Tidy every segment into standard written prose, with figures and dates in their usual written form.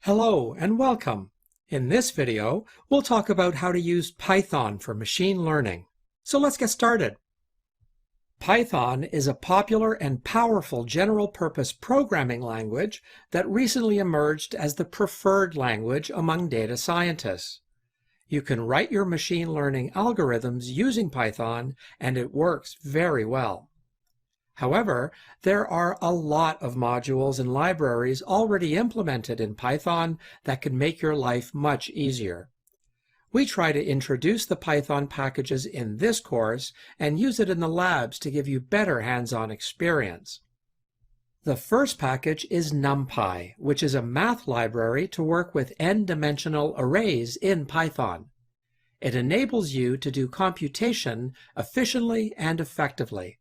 Hello and welcome. In this video, we'll talk about how to use Python for machine learning. So let's get started. Python is a popular and powerful general-purpose programming language that recently emerged as the preferred language among data scientists. You can write your machine learning algorithms using Python, and it works very well. However, there are a lot of modules and libraries already implemented in Python that can make your life much easier. We try to introduce the Python packages in this course and use it in the labs to give you better hands-on experience. The first package is NumPy, which is a math library to work with n-dimensional arrays in Python. It enables you to do computation efficiently and effectively.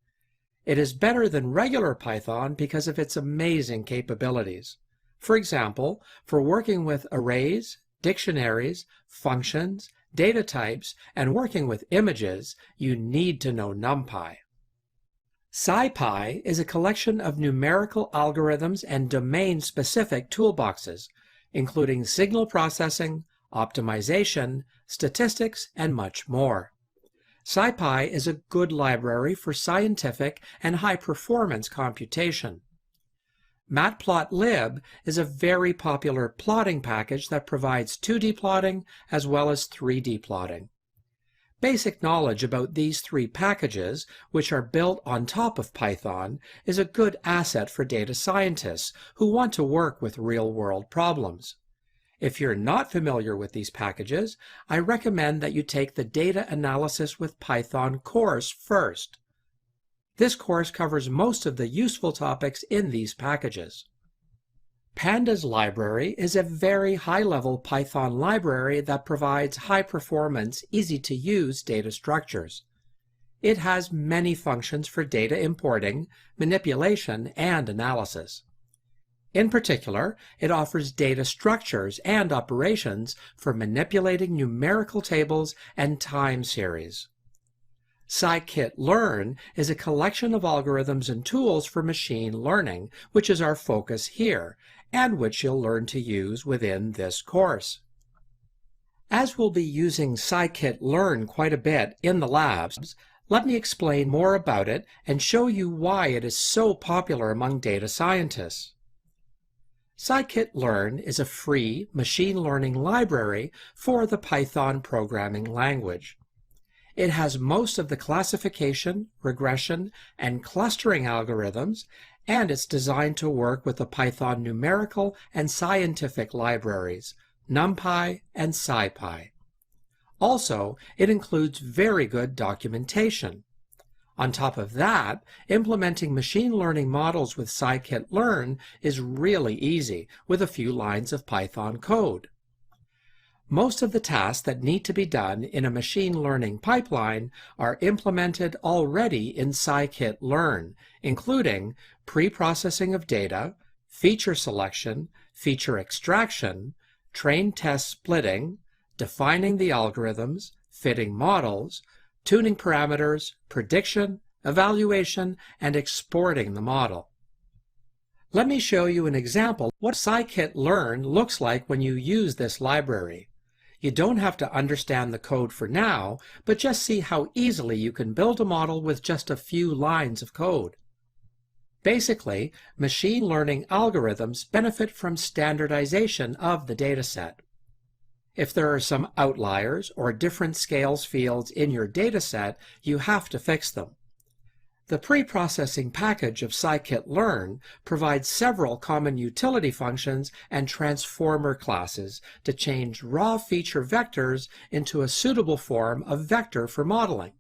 It is better than regular Python because of its amazing capabilities. For example, for working with arrays, dictionaries, functions, data types, and working with images, you need to know NumPy. SciPy is a collection of numerical algorithms and domain-specific toolboxes, including signal processing, optimization, statistics, and much more. SciPy is a good library for scientific and high-performance computation. Matplotlib is a very popular plotting package that provides 2D plotting as well as 3D plotting. Basic knowledge about these three packages, which are built on top of Python, is a good asset for data scientists who want to work with real-world problems. If you're not familiar with these packages, I recommend that you take the Data Analysis with Python course first. This course covers most of the useful topics in these packages. Pandas library is a very high-level Python library that provides high-performance, easy-to-use data structures. It has many functions for data importing, manipulation, and analysis. In particular, it offers data structures and operations for manipulating numerical tables and time series. Scikit-learn is a collection of algorithms and tools for machine learning, which is our focus here, and which you'll learn to use within this course. As we'll be using Scikit-learn quite a bit in the labs, let me explain more about it and show you why it is so popular among data scientists. Scikit-learn is a free machine learning library for the Python programming language. It has most of the classification, regression, and clustering algorithms, and it's designed to work with the Python numerical and scientific libraries, NumPy and SciPy. Also, it includes very good documentation. On top of that, implementing machine learning models with Scikit-learn is really easy with a few lines of Python code. Most of the tasks that need to be done in a machine learning pipeline are implemented already in Scikit-learn, including pre-processing of data, feature selection, feature extraction, train-test splitting, defining the algorithms, fitting models, tuning parameters, prediction, evaluation, and exporting the model. Let me show you an example what Scikit-learn looks like when you use this library. You don't have to understand the code for now, but just see how easily you can build a model with just a few lines of code. Basically, machine learning algorithms benefit from standardization of the dataset. If there are some outliers or different scales fields in your dataset, you have to fix them. The pre-processing package of Scikit-learn provides several common utility functions and transformer classes to change raw feature vectors into a suitable form of vector for modeling.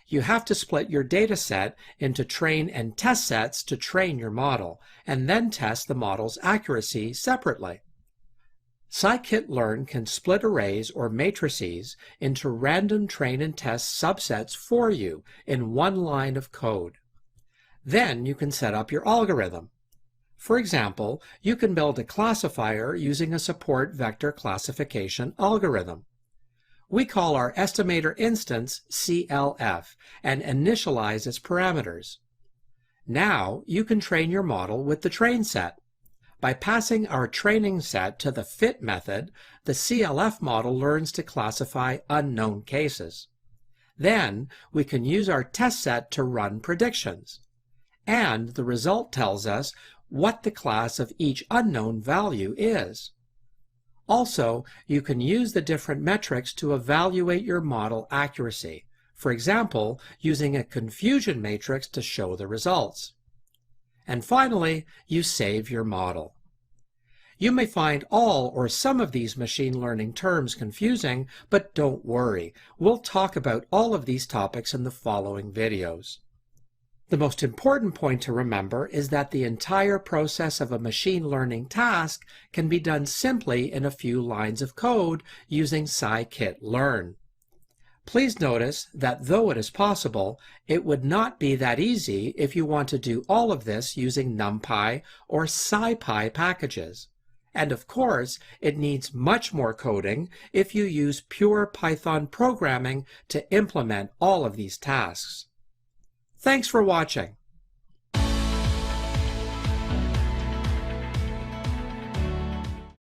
You have to split your dataset into train and test sets to train your model, and then test the model's accuracy separately. Scikit-learn can split arrays or matrices into random train and test subsets for you in one line of code. Then you can set up your algorithm. For example, you can build a classifier using a support vector classification algorithm. We call our estimator instance CLF and initialize its parameters. Now you can train your model with the train set. By passing our training set to the FIT method, the CLF model learns to classify unknown cases. Then we can use our test set to run predictions. And the result tells us what the class of each unknown value is. Also, you can use the different metrics to evaluate your model accuracy. For example, using a confusion matrix to show the results. And finally, you save your model. You may find all or some of these machine learning terms confusing, but don't worry. We'll talk about all of these topics in the following videos. The most important point to remember is that the entire process of a machine learning task can be done simply in a few lines of code using scikit-learn. Please notice that though it is possible, it would not be that easy if you want to do all of this using NumPy or SciPy packages. And of course, it needs much more coding if you use pure Python programming to implement all of these tasks. Thanks for watching.